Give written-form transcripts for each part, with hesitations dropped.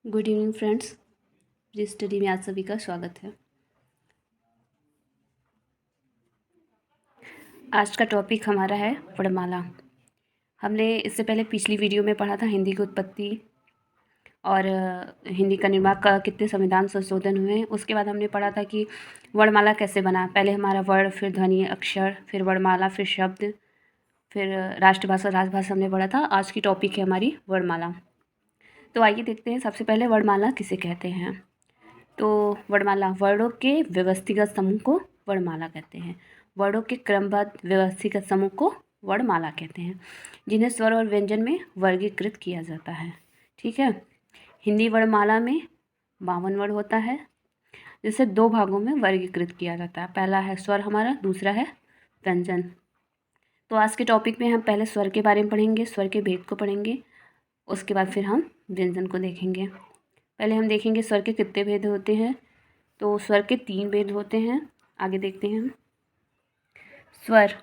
Good evening friends. Pre study में आप सभी का स्वागत है। आज का टॉपिक हमारा है वर्णमाला। हमने इससे पहले पिछली वीडियो में पढ़ा था हिंदी की उत्पत्ति और हिंदी का निर्माण का कितने संविधान संशोधन हुए हैं। उसके बाद हमने पढ़ा था कि वर्णमाला कैसे बना। पहले हमारा वर्ण, फिर ध्वनि, अक्षर, फिर वर्णमाला, फिर शब्द, फिर राष्ट्रभाषा, राजभाषा हमने पढ़ा था। आज की टॉपिक है हमारी वर्णमाला। तो आइए देखते हैं सबसे पहले वर्णमाला किसे कहते हैं। तो वर्णमाला वर्णों के व्यवस्थित समूह को वर्णमाला कहते हैं। वर्णों के क्रमबद्ध व्यवस्थित समूह को वर्णमाला कहते हैं, जिन्हें स्वर और व्यंजन में वर्गीकृत किया जाता है। ठीक है। हिंदी वर्णमाला में 52 वर्ण होता है, जिसे 2 भागों में वर्गीकृत किया जाता है। पहला है स्वर हमारा, दूसरा है व्यंजन। तो आज के टॉपिक में हम पहले स्वर के बारे में पढ़ेंगे, स्वर के भेद को पढ़ेंगे। उसके बाद फिर हम व्यंजन को देखेंगे। पहले हम देखेंगे स्वर के कितने भेद होते हैं। तो स्वर के 3 भेद होते हैं। आगे देखते हैं हम स्वर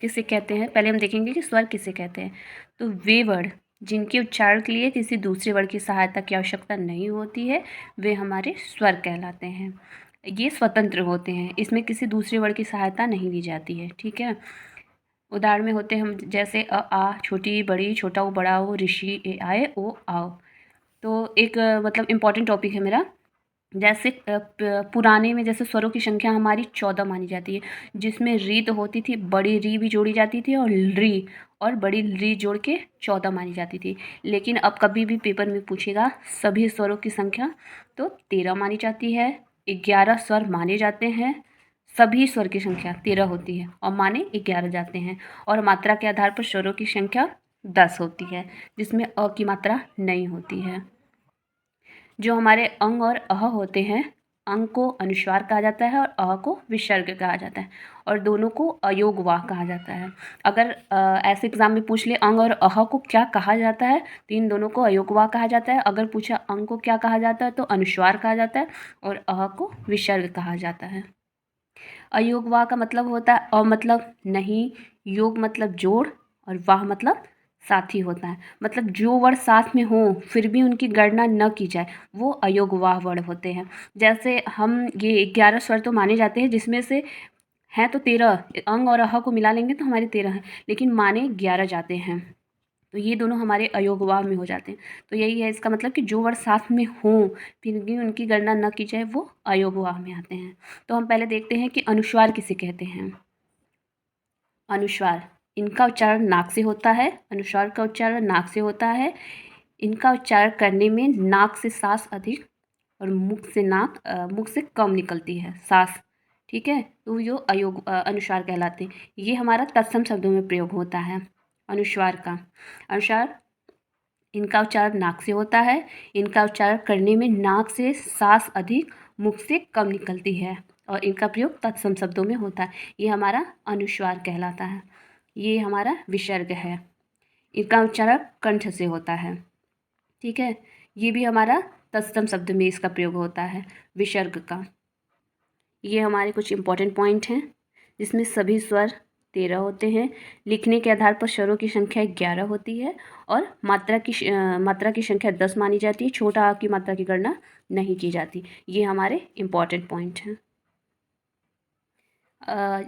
किसे कहते हैं। पहले हम देखेंगे कि स्वर किसे कहते हैं। तो वे वर्ण जिनके उच्चारण के लिए किसी दूसरे वर्ण की सहायता की आवश्यकता नहीं होती है, वे हमारे स्वर कहलाते हैं। ये स्वतंत्र होते हैं, इसमें किसी दूसरे वर्ण की सहायता नहीं ली जाती है। ठीक है। उदाहरण में होते हैं हम जैसे अ, आ, छोटी बड़ी, छोटा ओ बड़ा ओ, ऋषि, ए आए, ओ आओ। तो एक मतलब इम्पॉर्टेंट टॉपिक है मेरा। जैसे पुराने में जैसे स्वरों की संख्या हमारी 14 मानी जाती है, जिसमें री तो होती थी, बड़ी री भी जोड़ी जाती थी और री और बड़ी री जोड़ के 14 मानी जाती थी। लेकिन अब कभी भी पेपर में पूछेगा सभी स्वरों की संख्या तो 13 मानी जाती है। 11 स्वर माने जाते हैं। सभी स्वर की संख्या 13 होती है और माने 11 जाते हैं। और मात्रा के आधार पर स्वरों की संख्या 10 होती है, जिसमें अ की मात्रा नहीं होती है। जो हमारे अंग और अह होते हैं, अंग को अनुस्वार कहा जाता है और अह को विसर्ग कहा जाता है, और दोनों को अयोगवाह कहा जाता है। अगर ऐसे एग्जाम में पूछ ले अंग और अह को क्या कहा जाता है, तो इन दोनों को अयोगवाह कहा जाता है। अगर पूछा अंग को क्या कहा जाता है, तो अनुस्वार कहा जाता है और अह को विसर्ग कहा जाता है। अयोगवाह का मतलब होता है अ मतलब नहीं, योग मतलब जोड़, और वाह मतलब साथी होता है। मतलब जो वर्ण साथ में हो फिर भी उनकी गणना न की जाए, वो अयोगवाह वर्ण होते हैं। जैसे हम ये 11 स्वर तो माने जाते हैं, जिसमें से हैं तो 13, अंग और अह को मिला लेंगे तो हमारे 13 हैं, लेकिन माने 11 जाते हैं। तो ये दोनों हमारे अयोगवाह में हो जाते हैं। तो यही है इसका मतलब कि जो वर्ण साथ में हों फिर भी उनकी गणना न की जाए, वो अयोगवाह में आते हैं। तो हम पहले देखते हैं कि अनुस्वार किसे कहते हैं। अनुस्वार, इनका उच्चारण नाक से होता है। अनुस्वार का उच्चारण नाक से होता है। इनका उच्चारण करने में नाक से सांस अधिक और मुख से कम निकलती है सांस। ठीक है। तो यो अनुस्वार कहलाते हैं। ये हमारा तत्सम शब्दों में प्रयोग होता है अनुस्वार का। अनुस्वार, इनका उच्चारण नाक से होता है। इनका उच्चारण करने में नाक से सांस अधिक, मुख से कम निकलती है, और इनका प्रयोग तत्सम शब्दों में होता है। ये हमारा अनुस्वार कहलाता है। ये हमारा विसर्ग है। इनका उच्चारण कंठ से होता है। ठीक है। ये भी हमारा तत्सम शब्द में इसका प्रयोग होता है विसर्ग का। ये हमारे कुछ इंपॉर्टेंट पॉइंट हैं, जिसमें सभी स्वर 13 होते हैं। लिखने के आधार पर स्वरों की संख्या 11 होती है और मात्रा की संख्या 10 मानी जाती है। छोटा आ की मात्रा की गणना नहीं की जाती। ये हमारे इंपॉर्टेंट पॉइंट हैं।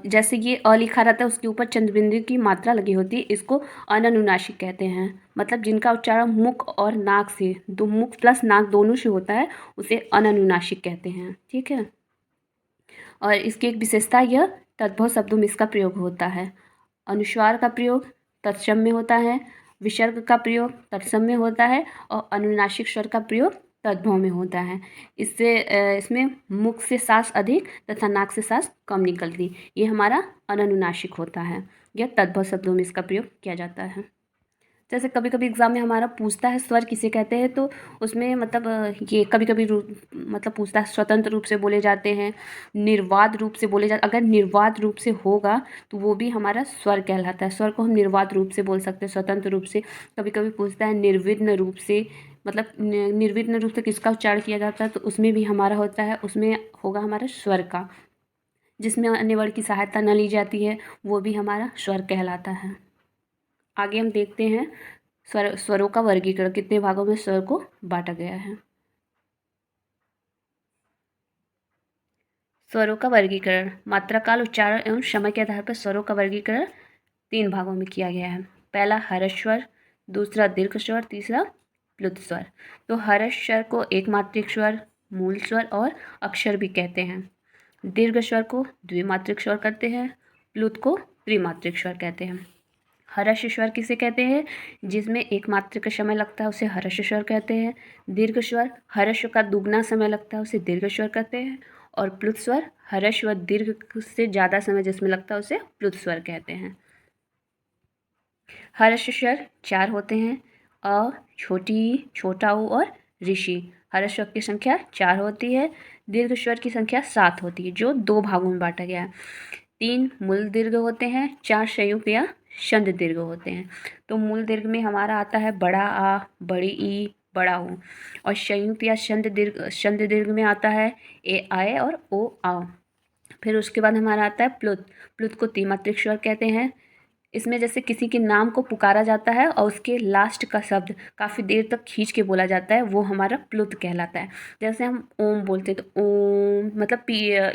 जैसे ये अ लिखा रहता है, उसके ऊपर चंद्रबिंदु की मात्रा लगी होती है, इसको अननुनासिक कहते हैं। मतलब जिनका उच्चारण मुख और नाक से, दो मुख प्लस नाक दोनों से होता है, उसे अननुनासिक कहते हैं। ठीक है। और इसकी एक विशेषता यह तद्भव शब्दों में इसका प्रयोग होता है। अनुस्वार का प्रयोग तत्सम में होता है, विसर्ग का प्रयोग तत्सम में होता है, और अनुनासिक स्वर का प्रयोग तद्भव में होता है। इसमें मुख से सांस अधिक तथा नाक से सांस कम निकलती। ये हमारा अननुनासिक होता है। यह तद्भव शब्दों में इसका प्रयोग किया जाता है। जैसे कभी कभी एग्जाम में हमारा पूछता है स्वर किसे कहते हैं, तो उसमें मतलब ये कभी कभी मतलब पूछता है स्वतंत्र रूप से बोले जाते हैं, निर्वाद रूप से बोले जाते। अगर निर्वाद रूप से होगा तो वो भी हमारा स्वर कहलाता है। स्वर को हम निर्वाद रूप से बोल सकते हैं, स्वतंत्र रूप से। कभी कभी पूछता है निर्विघ्न रूप से, मतलब निर्विघ्न रूप से किसका उच्चारण किया जाता है, तो उसमें भी हमारा होता है, उसमें होगा हमारा स्वर का। जिसमें अन्य वर्ण की सहायता न ली जाती है, वो भी हमारा स्वर कहलाता है। आगे हम देखते हैं स्वरों का वर्गीकरण, कितने भागों में स्वर को बांटा गया है। स्वरों का वर्गीकरण, मात्रा, काल, उच्चारण एवं समय के आधार पर स्वरों का वर्गीकरण 3 भागों में किया गया है। पहला हर्ष स्वर, दूसरा दीर्घ स्वर, तीसरा प्लुत स्वर। तो हर्ष स्वर को एक मात्रिक स्वर, मूल स्वर और अक्षर भी कहते हैं। दीर्घ स्वर को द्विमात्रिक स्वर कहते हैं, प्लुत को त्रिमात्रिक स्वर कहते हैं। हर्ष स्वर किसे कहते हैं, जिसमें एक मात्रिक का समय लगता है उसे हर्ष स्वर कहते हैं। दीर्घ स्वर हर्ष का दुगना समय लगता है उसे दीर्घ स्वर कहते हैं। और प्लुत स्वर हर्ष व दीर्घ से ज़्यादा समय जिसमें लगता है उसे प्लुत स्वर कहते हैं। हर्ष स्वर 4 होते हैं, अ, छोटी, छोटा ऊ और ऋषि। हर्ष स्वर की संख्या 4 होती है। दीर्घ स्वर की संख्या 7 होती है, जो 2 भागों में बांटा गया है। 3 मूल दीर्घ होते हैं, 4 संयुक्त या शंद दीर्घ होते हैं। तो मूल दीर्घ में हमारा आता है बड़ा आ, बड़ी ई, बड़ा ऊ। और संयुक्त या शंद दीर्घ में आता है ए आए और ओ आओ। फिर उसके बाद हमारा आता है प्लुत। प्लुत को त्रिमात्रिक स्वर कहते हैं। इसमें जैसे किसी के नाम को पुकारा जाता है और उसके लास्ट का शब्द काफ़ी देर तक खींच के बोला जाता है, वो हमारा प्लुत कहलाता है। जैसे हम ओम बोलते हैं तो ओम मतलब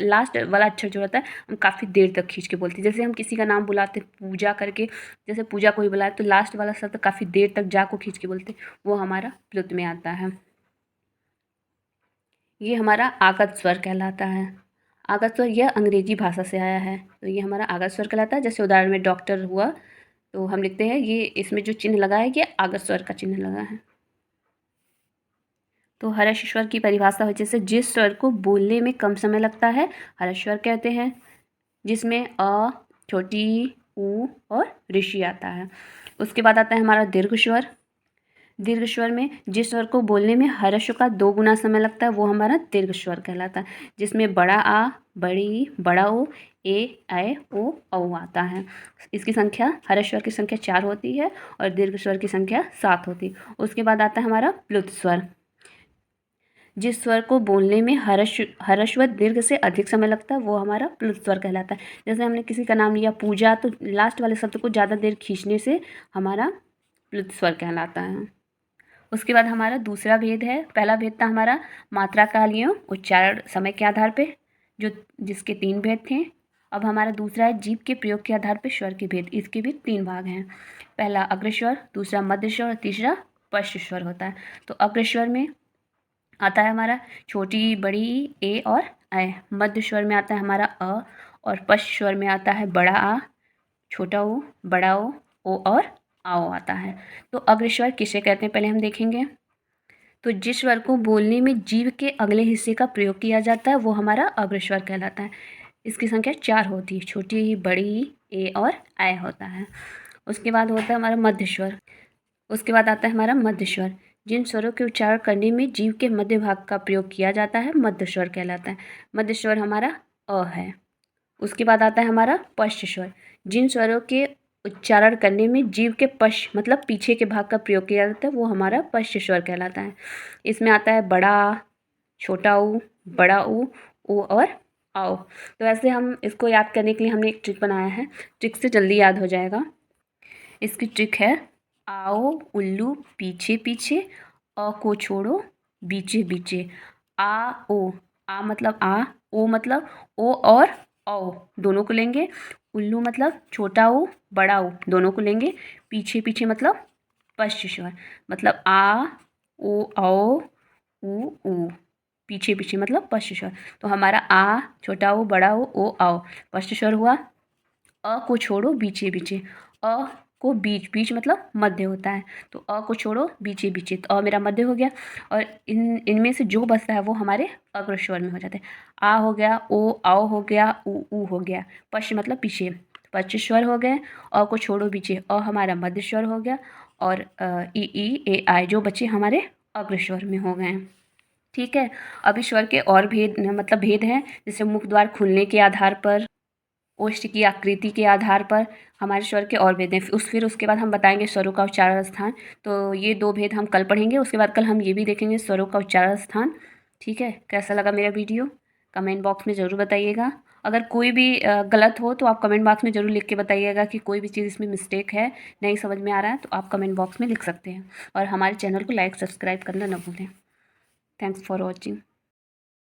लास्ट वाला अक्षर जो रहता है हम काफ़ी देर तक खींच के बोलते हैं। जैसे हम किसी का नाम बुलाते हैं पूजा करके, जैसे पूजा को ही बुलाए तो लास्ट वाला शब्द काफ़ी देर तक जा को खींच के बोलते हैं, वो हमारा प्लुत में आता है। ये हमारा आगत स्वर कहलाता है। आगत स्वर यह अंग्रेजी भाषा से आया है, तो ये हमारा आगत स्वर कहलाता है। जैसे उदाहरण में डॉक्टर हुआ तो हम लिखते हैं ये, इसमें जो चिन्ह लगा है ये आगत स्वर का चिन्ह लगा है। तो हर्ष स्वर की परिभाषा हो, जैसे जिस स्वर को बोलने में कम समय लगता है हर्ष स्वर कहते हैं, जिसमें अ, छोटी, ऊ और ऋषि आता है। उसके बाद आता है हमारा दीर्घ स्वर। दीर्घ स्वर में जिस स्वर को बोलने में हर्ष का 2 गुना समय लगता है वो हमारा दीर्घ स्वर कहलाता है, जिसमें बड़ा आ, बड़ी, बड़ा ओ, ए, ऐ, ओ, औ आता है। इसकी संख्या, हर्ष स्वर की संख्या 4 होती है और दीर्घ स्वर की संख्या 7 होती है। उसके बाद आता है हमारा प्लुत स्वर। जिस स्वर को बोलने में हर्ष व दीर्घ से अधिक समय लगता है वो हमारा प्लुत स्वर कहलाता है। जैसे हमने किसी का नाम लिया पूजा, तो लास्ट वाले शब्द को ज़्यादा देर खींचने से हमारा प्लुत स्वर कहलाता है। उसके बाद हमारा दूसरा भेद है। पहला भेद था हमारा मात्रा, काल एवं उच्चारण समय के आधार पे, जिसके 3 भेद थे। अब हमारा दूसरा है जीभ के प्रयोग के आधार पर स्वर के भेद। इसके भी 3 भाग हैं। पहला अग्रस्वर, दूसरा मध्य स्वर और तीसरा पश्च स्वर होता है। तो अग्रस्वर में आता है हमारा छोटी, बड़ी, ए और ऐ। मध्य स्वर में आता है हमारा अ और पश्च स्वर में आता है बड़ा आ, छोटा ओ, बड़ा ओ और आओ आता है। तो अग्रस्वर किसे कहते हैं पहले हम देखेंगे। तो जिस स्वर को बोलने में जीभ के अगले हिस्से का प्रयोग किया जाता है वो हमारा अग्रस्वर कहलाता है। इसकी संख्या 4 होती है, छोटी, बड़ी, ए और ऐ होता है। उसके बाद होता है हमारा मध्य स्वर। उसके बाद आता है हमारा मध्य स्वर। जिन स्वरों के उच्चारण करने में जीभ के मध्य भाग का प्रयोग किया जाता है मध्य स्वर कहलाता है। मध्य स्वर हमारा अ है। उसके बाद आता है हमारा पश्च स्वर। जिन स्वरों के उच्चारण करने में जीभ के पश्च मतलब पीछे के भाग का प्रयोग किया जाता है वो हमारा पश्च स्वर कहलाता है। इसमें आता है बड़ा, छोटा ऊ, बड़ा ऊ और आओ। तो ऐसे हम इसको याद करने के लिए हमने एक ट्रिक बनाया है, ट्रिक से जल्दी याद हो जाएगा। इसकी ट्रिक है आओ उल्लू पीछे पीछे, अ को छोड़ो बीचे बीचे। आ ओ, आ मतलब आ, ओ मतलब ओ और औ दोनों को लेंगे। उल्लू मतलब छोटा ऊ, बड़ा ऊ दोनों को लेंगे। पीछे पीछे मतलब पश्च स्वर, मतलब आ, ओ, औ, ऊ। पीछे पीछे मतलब पश्च स्वर। तो हमारा आ, छोटा ऊ, बड़ा ऊ, ओ, आओ पश्च स्वर हुआ। अ को छोड़ो बीचे बीचे, अ को बीच, बीच मतलब मध्य होता है। तो अ को छोड़ो बीचे बीचे, तो अ मेरा मध्य हो गया। और इनमें से जो बचता है वो हमारे अग्रस्वर में हो जाते हैं। आ हो गया, ओ, आओ हो गया, ऊ हो गया। पश्च मतलब पीछे, पश्च स्वर हो गए। अ को छोड़ो बीचे, अ हमारा मध्य स्वर हो गया। और ई, ए, आई जो बच्चे हमारे अग्रस्वर में हो गए। ठीक है। अब इस स्वर के और भेद मतलब भेद हैं, जैसे मुख द्वार खुलने के आधार पर, ओष्ठ की आकृति के आधार पर हमारे स्वर के और भेद हैं। फिर उसके बाद हम बताएंगे स्वरों का उच्चारण स्थान। तो ये 2 भेद हम कल पढ़ेंगे। उसके बाद कल हम ये भी देखेंगे स्वरों का उच्चारण स्थान। ठीक है। कैसा लगा मेरा वीडियो कमेंट बॉक्स में ज़रूर बताइएगा। अगर कोई भी गलत हो तो आप कमेंट बॉक्स में ज़रूर लिख के बताइएगा कि कोई भी चीज़ इसमें मिस्टेक है, नहीं समझ में आ रहा है, तो आप कमेंट बॉक्स में लिख सकते हैं और हमारे चैनल को लाइक सब्सक्राइब करना ना भूलें। Thanks for watching.